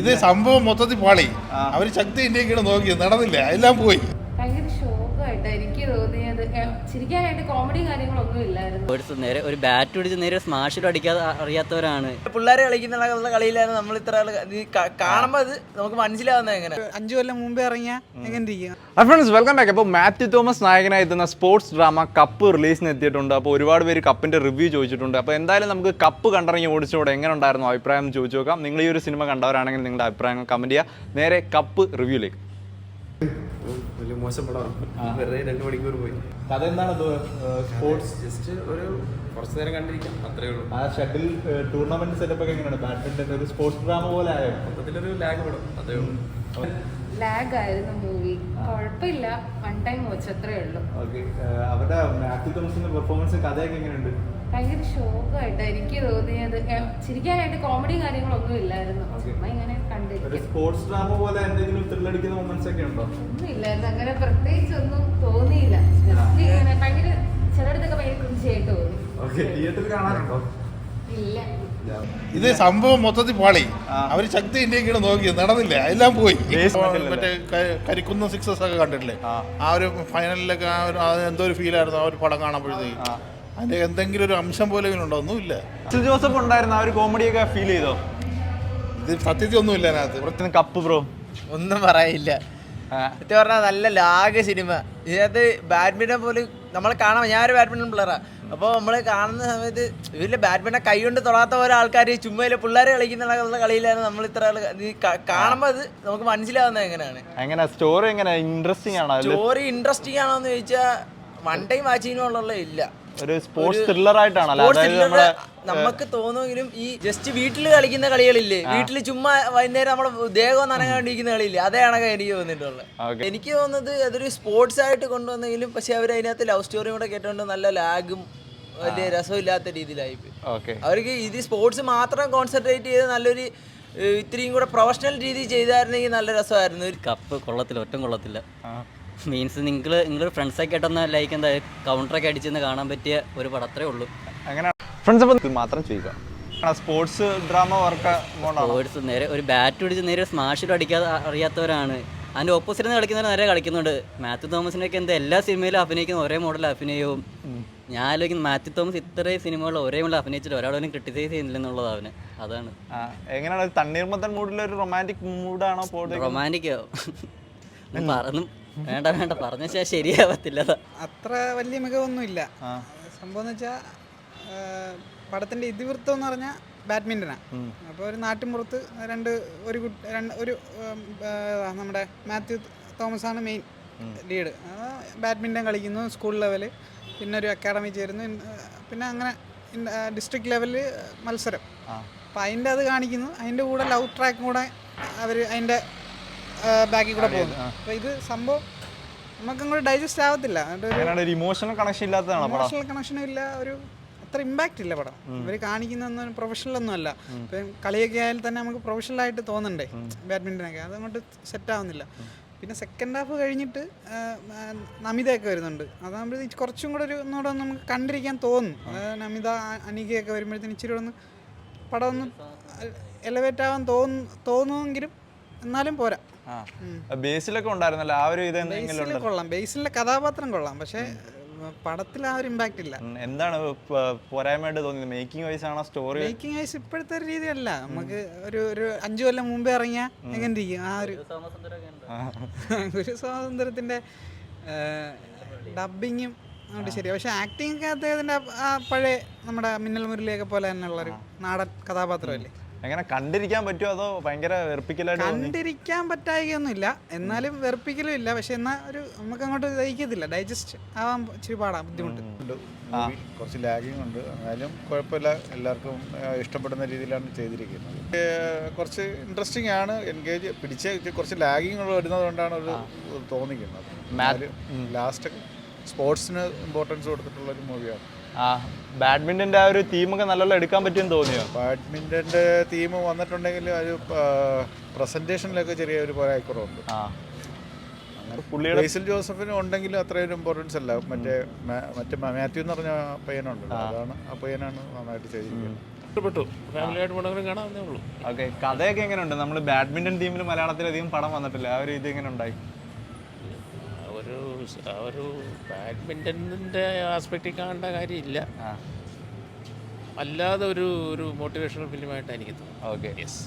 ഇത് സംഭവം മൊത്തത്തിൽ പാളി. അവർ ശക്തി ഇന്ത്യക്കാണ് നോക്കിയത്, നടന്നില്ല, എല്ലാം പോയി. ഭയങ്കര ഷോക്കായിട്ടാണ് എനിക്ക് തോന്നിയത്. ചിരിക്കാനായിട്ട് കോമഡി കാര്യങ്ങളൊന്നും ഇല്ലായിരുന്നു. നേരെ ഒരു ബാറ്റ് പിടിച്ച് നേരെ സ്മാഷിലും അടിക്കാതെ അറിയാത്തവരാണ് പിള്ളേരെ കളിക്കുന്ന കളിയിലായിരുന്നു നമ്മൾ ഇത്ര കാണുമ്പോൾ അത് നമുക്ക് മനസ്സിലാവുന്നത് എങ്ങനെ 5 കൊല്ലം മുമ്പേ ഇറങ്ങിയ എങ്ങനെ ഫ്രണ്ട്സ്, വെൽക്കം ബാക്ക്. അപ്പോൾ മാത്യു തോമസ് നായകനായി എത്തുന്ന സ്പോർട്സ് ഡ്രാമ കപ്പ് റിലീസിന് എത്തിയിട്ടുണ്ട്. അപ്പോൾ ഒരുപാട് പേര് കപ്പിൻ്റെ റിവ്യൂ ചോദിച്ചിട്ടുണ്ട്. അപ്പോൾ എന്തായാലും നമുക്ക് കപ്പ് കണ്ടിറങ്ങി ഓടിച്ചോടെ എങ്ങനെ ഉണ്ടായിരുന്നു അഭിപ്രായം ചോദിച്ചു നോക്കാം. നിങ്ങൾ ഈ ഒരു സിനിമ കണ്ടവരാണെങ്കിൽ നിങ്ങളുടെ അഭിപ്രായങ്ങൾ കമൻറ്റ് ചെയ്യുക. നേരെ കപ്പ് റിവ്യൂയിലേക്ക്. മോശം പടം, വെറുതെ 2 മണിക്കൂർ പോയി. കഥ എന്താണ്? സ്പോർട്സ് ജസ്റ്റ് ഒരു കുറച്ച് നേരം കണ്ടിരിക്കാം, അത്രേ ഉള്ളൂ. ആ ഷട്ടിൽ ടൂർണമെന്റ് സെറ്റപ്പ് ഒക്കെ എങ്ങനെയാണ്? ബാഡ്മിന്റൺ ഒരു സ്പോർട്സ് ഡ്രാമ പോലെ ആയോ? മൊത്തത്തിലൊരു ലാഗ് പടം, അതേ ഉള്ളൂ. ലാഗ് ആയിരുന്നു മൂവി, കുഴപ്പമില്ല, വൺ ടൈം വാച്ച് അത്രേ ഉള്ളൂ. അവരുടെ മാത്യു തോമസിന്റെ പെർഫോമൻസ് കഥയൊക്കെ എങ്ങനെയുണ്ട്? ഭയങ്കര ഷോക്കായിട്ടാണ് എനിക്ക് തോന്നിയത്. ചിരിക്കാനായിട്ട് കോമഡി കാര്യങ്ങളൊന്നും ഇല്ലായിരുന്നു. ഇങ്ങനെ കണ്ടിരിക്കും. സ്പോർട്സ് ഡ്രാമ പോലെ എന്തെങ്കിലും ത്രില്ലടിക്കുന്ന മൊമെന്റ്സ് ഒക്കെ ഉണ്ടോ? ഒന്നും ഇല്ലായിരുന്നു, അങ്ങനെ പ്രത്യേകിച്ച് ഒന്നും തോന്നിയില്ല. ഇങ്ങനെ ഭയങ്കര ചിലയിടത്തൊക്കെ ഭയങ്കര കൃഷിയായിട്ട് തോന്നി. തിയേറ്ററിൽ കാണാറുണ്ടോ? ഇല്ല. ഇത് സംഭവം മൊത്തത്തിൽ പാളി. അവർ ശക്തി ഇന്ത്യക്കാണ് നോക്കിയത്, നടന്നില്ല, എല്ലാം പോയി. മറ്റേ കരിക്കുന്ന സിക്സസ് ഒക്കെ കണ്ടിട്ടില്ലേ? ആ ഒരു ഫൈനലിലൊക്കെ എന്തോ ഒരു ഫീലായിരുന്നു ആ ഒരു പടം കാണുമ്പോഴത്തേക്ക്. അതിന്റെ എന്തെങ്കിലും ഒരു അംശം പോലെ ഉണ്ടോ? ഒന്നുമില്ല. ജോസഫ് ഉണ്ടായിരുന്ന ആ ഒരു കോമഡിയൊക്കെ ഫീൽ ചെയ്തോ? ഇത് സത്യത്തിൽ ഒന്നുമില്ല അതിനകത്ത്. കപ്പ് ബ്രോ ഒന്നും പറയില്ല. സത്യം പറഞ്ഞാൽ നല്ല ലാഗ് സിനിമ. ഇതിനകത്ത് ബാഡ്മിൻ്റൺ പോലും നമ്മൾ കാണാം. ഞാനൊരു ബാഡ്മിൻ്റൺ പ്ലെയറാണ്. അപ്പോൾ നമ്മൾ കാണുന്ന സമയത്ത് ഇവരിൽ ബാഡ്മിൻ്റൺ കൈ കൊണ്ട് തൊടാത്ത ഓരോ ആൾക്കാർ ചുമ്മാ പിള്ളേരെ കളിക്കുന്ന കളിയിലായിരുന്നു നമ്മൾ ഇത്ര കാണുമ്പോൾ അത് നമുക്ക് മനസ്സിലാവുന്നത് എങ്ങനെയാണ്. സ്റ്റോറി എങ്ങനെ ഇൻട്രസ്റ്റിംഗ് ആണോ? സ്റ്റോറി ഇൻട്രസ്റ്റിംഗ് ആണോ എന്ന് ചോദിച്ചാൽ വൺ ടൈം വാച്ചിങ്ങിനുള്ള ഇല്ല. ഒരു സ്പോർട്സ് ത്രില്ലർ ആയിട്ടാണല്ലോ നമുക്ക് തോന്നുമെങ്കിലും ഈ ജസ്റ്റ് വീട്ടിൽ കളിക്കുന്ന കളികളില്ലേ, വീട്ടിൽ ചുമ്മാ വൈകുന്നേരം നമ്മളെ ദേഹം നനങ്ങാണ്ടിരിക്കുന്ന കളിയില്ലേ, അതേ കണക്കാണ് എനിക്ക് തോന്നിയിട്ടുള്ളത്. എനിക്ക് തോന്നുന്നത് അതൊരു സ്പോർട്സ് ആയിട്ട് കൊണ്ടുവന്നെങ്കിലും പക്ഷെ അവർ അതിനകത്ത് ലവ് സ്റ്റോറിയും കൂടെ കേട്ടുകൊണ്ട് നല്ല ലാഗും വലിയ രസമില്ലാത്ത രീതിയിലായിപ്പോയി. അവർക്ക് ഇത് സ്പോർട്സ് മാത്രം കോൺസെൻട്രേറ്റ് ചെയ്ത് നല്ലൊരു ഇത്രയും കൂടെ പ്രൊഫഷണൽ രീതിയിൽ ചെയ്തായിരുന്നെങ്കിൽ നല്ല രസമായിരുന്നു. ഒരു കപ്പ് കൊള്ളത്തില്ല, ഒട്ടും കൊള്ളത്തില്ല. മീൻസ് നിങ്ങൾ ഫ്രണ്ട്സൊക്കെ ആയിട്ടൊന്ന് ലൈക്ക് എന്താ കൗണ്ടറൊക്കെ അടിച്ചെന്ന് കാണാൻ പറ്റിയ ഒരു പടം അത്രേ ഉള്ളൂ. അങ്ങനെ ഫ്രണ്ട്സ് അപ്പോൾ മാത്രം ചെയ്യുക. സ്പോർട്സ് ഡ്രാമ വർക്ക് സ്പോർട്സ് നേരെ ഒരു ബാറ്റ് പിടിച്ച് നേരെ സ്മാഷിലും അടിക്കാതെ അറിയാത്തവരാണ്. അതിൻ്റെ ഓപ്പോസിറ്റ് കളിക്കുന്നവർ നേരെ കളിക്കുന്നുണ്ട്. മാത്യു തോമസിനൊക്കെ എന്താ എല്ലാ സിനിമയിലും അഭിനയിക്കുന്ന ഒരേ മോഡൽ അഭിനയവും. ഞാൻ ആലോചിക്കുന്നു മാത്യു തോമസ് ഇത്രയും സിനിമകളിൽ ഒരേ മോഡൽ അഭിനയിച്ചിട്ട് ഒരാളോടും ക്രിട്ടിസൈസ് ചെയ്യുന്നില്ലെന്നുള്ളത് അവന്. അതാണ് എങ്ങനെയാണ് തണ്ണീർമത്തൻ മൂഡിലൊരു റൊമാൻറ്റിക് മൂഡാണോ? റൊമാൻറ്റിക്കോ വേണ്ട പറഞ്ഞ ശരിയാവത്തില്ല. അത്ര വലിയ മികവൊന്നുമില്ല. സംഭവം എന്ന് വെച്ചാൽ പടത്തിൻ്റെ ഇതിവൃത്തം എന്ന് പറഞ്ഞാൽ ബാഡ്മിൻ്റനാണ്. അപ്പോൾ ഒരു നാട്ടിൻപുറത്ത് ഒരു നമ്മുടെ മാത്യു തോമസാണ് മെയിൻ ലീഡ്. ബാഡ്മിൻ്റൺ കളിക്കുന്നു സ്കൂൾ ലെവല്, പിന്നെ ഒരു അക്കാഡമി ചേരുന്നു, പിന്നെ അങ്ങനെ ഡിസ്ട്രിക്ട് ലെവലിൽ മത്സരം. അപ്പോൾ അതിൻ്റെ അത് കാണിക്കുന്നു. അതിൻ്റെ കൂടെ ലവ് ട്രാക്കും കൂടെ അവർ അതിൻ്റെ ബാക്കിൽ കൂടെ പോകുന്നു. അപ്പോൾ ഇത് സംഭവം നമുക്കങ്ങോട്ട് ഡൈജസ്റ്റ് ആവത്തില്ല. ഇമോഷണൽ കണക്ഷനും ഇല്ല, ഒരു അത്ര ഇമ്പാക്റ്റ് ഇല്ല പടം. ഇവർ കാണിക്കുന്നൊന്നും പ്രൊഫഷണൽ ഒന്നും അല്ല. ഇപ്പം കളിയൊക്കെ ആയാലും തന്നെ നമുക്ക് പ്രൊഫഷണലായിട്ട് തോന്നണ്ടേ ബാഡ്മിൻ്റനൊക്കെ, അതങ്ങോട്ട് സെറ്റ് ആവുന്നില്ല. പിന്നെ സെക്കൻഡ് ഹാഫ് കഴിഞ്ഞിട്ട് നമിതയൊക്കെ വരുന്നുണ്ട്. അതാകുമ്പോഴത്തേക്ക് കുറച്ചും കൂടെ ഒന്നുകൂടെ നമുക്ക് കണ്ടിരിക്കാൻ തോന്നും. നമിത അനികയൊക്കെ വരുമ്പോഴത്തേന് ഇച്ചിരി ഒന്ന് പടം ഒന്ന് എലവേറ്റ് ആവാൻ തോന്നുമെങ്കിലും എന്നാലും പോരാ. ബേസിലൊക്കെ ഉണ്ടായിരുന്നല്ലോ ആ ഒരു ഇത് കൊള്ളാം, ബേസിലെ കഥാപാത്രം കൊള്ളാം, പക്ഷെ പടത്തിൽ ആ ഒരു ഇമ്പാക്റ്റ് ഇല്ല. എന്താണ് പോരായ്മയായിട്ട് തോന്നിയത്? മേക്കിംഗ് വൈസ് ആണോ സ്റ്റോറി? മേക്കിംഗ് വൈസ് ഇപ്പോഴത്തെ ഒരു രീതിയല്ല. നമുക്ക് ഒരു 5 കൊല്ലം മുമ്പേ ഇറങ്ങിയ എങ്ങനെ ഇരിക്കും ആ ഒരു സ്വാതന്ത്ര്യത്തിന്റെ ഡബിങ്ങും അതുകൊണ്ട് ശരി. പക്ഷെ ആക്ടിങ് ഒക്കെ അദ്ദേഹത്തിന്റെ ആ പഴയ നമ്മുടെ മിന്നൽ മുരളിയൊക്കെ പോലെ തന്നെയുള്ളൊരു നാടൻ കഥാപാത്രമല്ലേ. എങ്ങനെ കണ്ടിരിക്കാൻ പറ്റുമോ അതോ ഭയങ്കര വെറുപ്പിക്കലായിട്ട്? കണ്ടിരിക്കാൻ പറ്റായികയൊന്നുമില്ല, എന്നാലും വെറുപ്പിക്കലും ഇല്ല. പക്ഷെ എന്നാൽ ഒരു നമുക്ക് അങ്ങോട്ട് ദഹിക്കത്തില്ല, ഡൈജസ്റ്റ് ആവാൻ ഇച്ചിരി പാടാ, ബുദ്ധിമുട്ട്. കുറച്ച് ലാഗിങ് ഉണ്ട്, എന്നാലും കുഴപ്പമില്ല. എല്ലാവർക്കും ഇഷ്ടപ്പെടുന്ന രീതിയിലാണ് ചെയ്തിരിക്കുന്നത്. കുറച്ച് ഇൻട്രസ്റ്റിംഗ് ആണ്, എൻഗേജ് പിടിച്ച് കുറച്ച് ലാഗിങ് വരുന്നത് കൊണ്ടാണ് ഒരു തോന്നിക്കുന്നത്. ലാസ്റ്റ് സ്പോർട്സിന് ഇമ്പോർട്ടൻസ് കൊടുത്തിട്ടുള്ളൊരു മൂവിയാണ്. ബാഡ്മിന്റന്റെ ആ ഒരു തീമൊക്കെ നല്ലോണം എടുക്കാൻ പറ്റുമെന്ന് തോന്നിയോ? ബാഡ്മിന്റന്റെ തീം വന്നിട്ടുണ്ടെങ്കിൽ ഒരു പ്രസന്റേഷനിലൊക്കെ ചെറിയൊരു പോരായ്ക്കുറവുണ്ട്. ബേസിൽ ജോസഫിന് ഉണ്ടെങ്കിലും അത്രയൊരു ഇമ്പോർട്ടൻസ് അല്ല. മറ്റേ മാത്യു എന്ന് പറഞ്ഞ പയ്യനുണ്ട്, അതാണ് ആ പയ്യനാണ് നന്നായിട്ട് ചെയ്തിരിക്കുന്നത്. ഇഷ്ടപ്പെട്ടു. ഫാമിലിയായിട്ട് പോകണമെങ്കിലും കാണാവുന്നേ ഉള്ളൂ. ഓക്കെ, കഥയൊക്കെ എങ്ങനെയുണ്ട്? നമ്മൾ ബാഡ്മിൻ്റൺ ടീമിൽ മലയാളത്തിലധികം പടം വന്നിട്ടില്ല, ആ ഒരു ഇത് എങ്ങനെ ഉണ്ടായി? ഒരു ബാഡ്മിൻ്റണിൻ്റെ ആസ്പെക്റ്റിൽ കാണേണ്ട കാര്യമില്ല. അല്ലാതെ ഒരു മോട്ടിവേഷണൽ ഫിലിമായിട്ടാണ് എനിക്ക് തോന്നുന്നത്. Okay, yes.